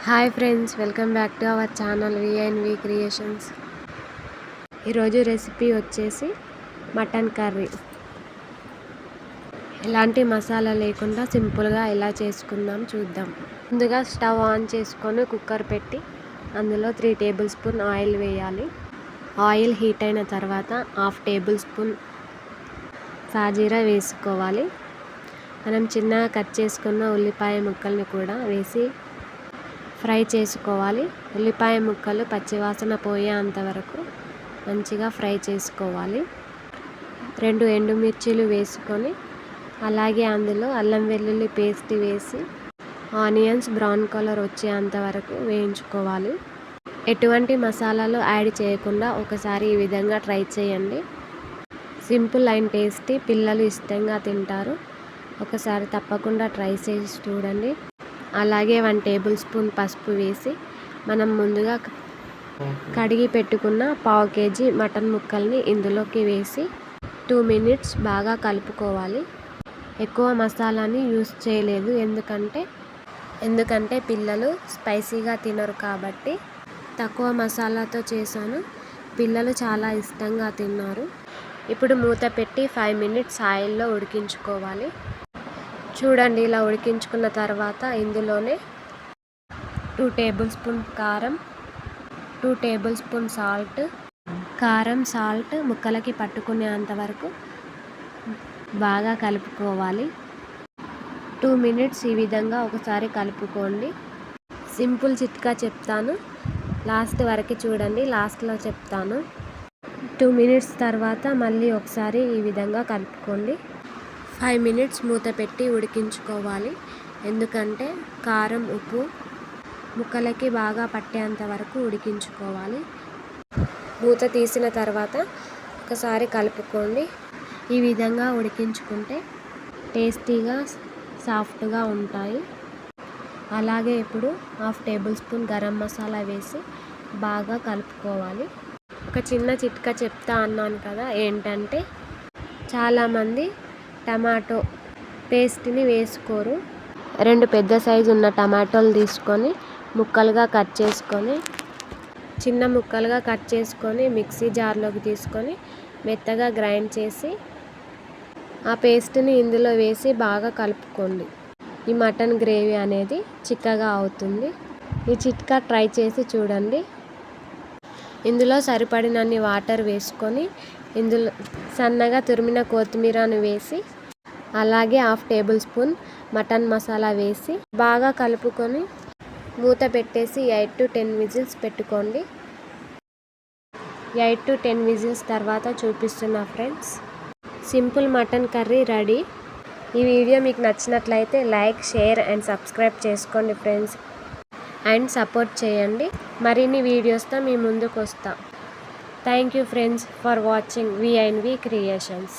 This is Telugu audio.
Hi friends, welcome back to our channel విఎన్వి creations. ఈరోజు రెసిపీ వచ్చేసి మటన్ కర్రీ. ఎలాంటి మసాలా లేకుండా సింపుల్గా ఎలా చేసుకుందాం చూద్దాం. ముందుగా స్టవ్ ఆన్ చేసుకొని కుక్కర్ పెట్టి అందులో 3 టేబుల్ స్పూన్ ఆయిల్ వేయాలి. ఆయిల్ హీట్ అయిన తర్వాత 1/2 టేబుల్ స్పూన్ సాజీరా వేసుకోవాలి. మనం చిన్నగా కట్ చేసుకున్న ఉల్లిపాయ ముక్కల్ని కూడా వేసి ఫ్రై చేసుకోవాలి. ఉల్లిపాయ ముక్కలు పచ్చివాసన పోయేంత వరకు మంచిగా ఫ్రై చేసుకోవాలి. 2 ఎండుమిర్చీలు వేసుకొని అలాగే అందులో అల్లం వెల్లుల్లి పేస్ట్ వేసి ఆనియన్స్ బ్రౌన్ కలర్ వచ్చేంత వరకు వేయించుకోవాలి. ఎటువంటి మసాలాలు యాడ్ చేయకుండా ఒకసారి ఈ విధంగా ట్రై చేయండి. సింపుల్ అండ్ టేస్టీ, పిల్లలు ఇష్టంగా తింటారు. ఒకసారి తప్పకుండా ట్రై చేసి చూడండి. అలాగే 1 టేబుల్ స్పూన్ పసుపు వేసి మనం ముందుగా కడిగి పెట్టుకున్న 1/2 కేజీ మటన్ ముక్కల్ని ఇందులోకి వేసి 2 మినిట్స్ బాగా కలుపుకోవాలి. ఎక్కువ మసాలాని యూస్ చేయలేదు, ఎందుకంటే పిల్లలు స్పైసీగా తినరు కాబట్టి తక్కువ మసాలాతో చేశాను. పిల్లలు చాలా ఇష్టంగా తిన్నారు. ఇప్పుడు మూత పెట్టి 5 మినిట్స్ ఆయిల్లో ఉడికించుకోవాలి. చూడండి, ఇలా ఉడికించుకున్న తర్వాత ఇందులోనే 2 టేబుల్ స్పూన్ కారం, 2 టేబుల్ స్పూన్ సాల్ట్. కారం సాల్ట్ ముక్కలకి పట్టుకునేంత వరకు బాగా కలుపుకోవాలి. 2 మినిట్స్ ఈ విధంగా ఒకసారి కలుపుకోండి. సింపుల్ చిట్కా చెప్తాను, లాస్ట్ వరకు చూడండి, లాస్ట్లో చెప్తాను. 2 మినిట్స్ తర్వాత మళ్ళీ ఒకసారి ఈ విధంగా కలుపుకోండి. 5 మినిట్స్ మూత పెట్టి ఉడికించుకోవాలి. ఎందుకంటే కారం ఉప్పు ముక్కలకి బాగా పట్టేంత వరకు ఉడికించుకోవాలి. మూత తీసిన తర్వాత ఒకసారి కలుపుకోండి. ఈ విధంగా ఉడికించుకుంటే టేస్టీగా సాఫ్ట్గా ఉంటాయి. అలాగే ఇప్పుడు 1/2 టేబుల్ స్పూన్ గరం మసాలా వేసి బాగా కలుపుకోవాలి. ఒక చిన్న చిట్కా చెప్తా అన్నాను కదా, ఏంటంటే చాలామంది టమాటో పేస్ట్ని వేసుకోరు. 2 పెద్ద సైజు ఉన్న టమాటోలు తీసుకొని చిన్న ముక్కలుగా కట్ చేసుకొని మిక్సీ జార్లోకి తీసుకొని మెత్తగా గ్రైండ్ చేసి ఆ పేస్ట్ని ఇందులో వేసి బాగా కలుపుకోండి. ఈ మటన్ గ్రేవీ అనేది చిక్కగా అవుతుంది. ఈ చిట్కా ట్రై చేసి చూడండి. ఇందులో సరిపడినన్ని వాటర్ వేసుకొని ఇందులో సన్నగా తురిమిన కొత్తిమీరను వేసి అలాగే 1/2 టేబుల్ స్పూన్ మటన్ మసాలా వేసి బాగా కలుపుకొని మూత పెట్టేసి 8 to 10 విజిల్స్ పెట్టుకోండి. 8 to 10 విజిల్స్ తర్వాత చూపిస్తున్నా friends. Simple mutton curry ready. ఈ వీడియో మీకు నచ్చినట్లయితే లైక్, షేర్ అండ్ సబ్స్క్రైబ్ చేసుకోండి ఫ్రెండ్స్, అండ్ సపోర్ట్ చేయండి. మరిన్ని వీడియోస్తో మీ ముందుకు వస్తా. Thank you friends for watching విఎన్వి creations.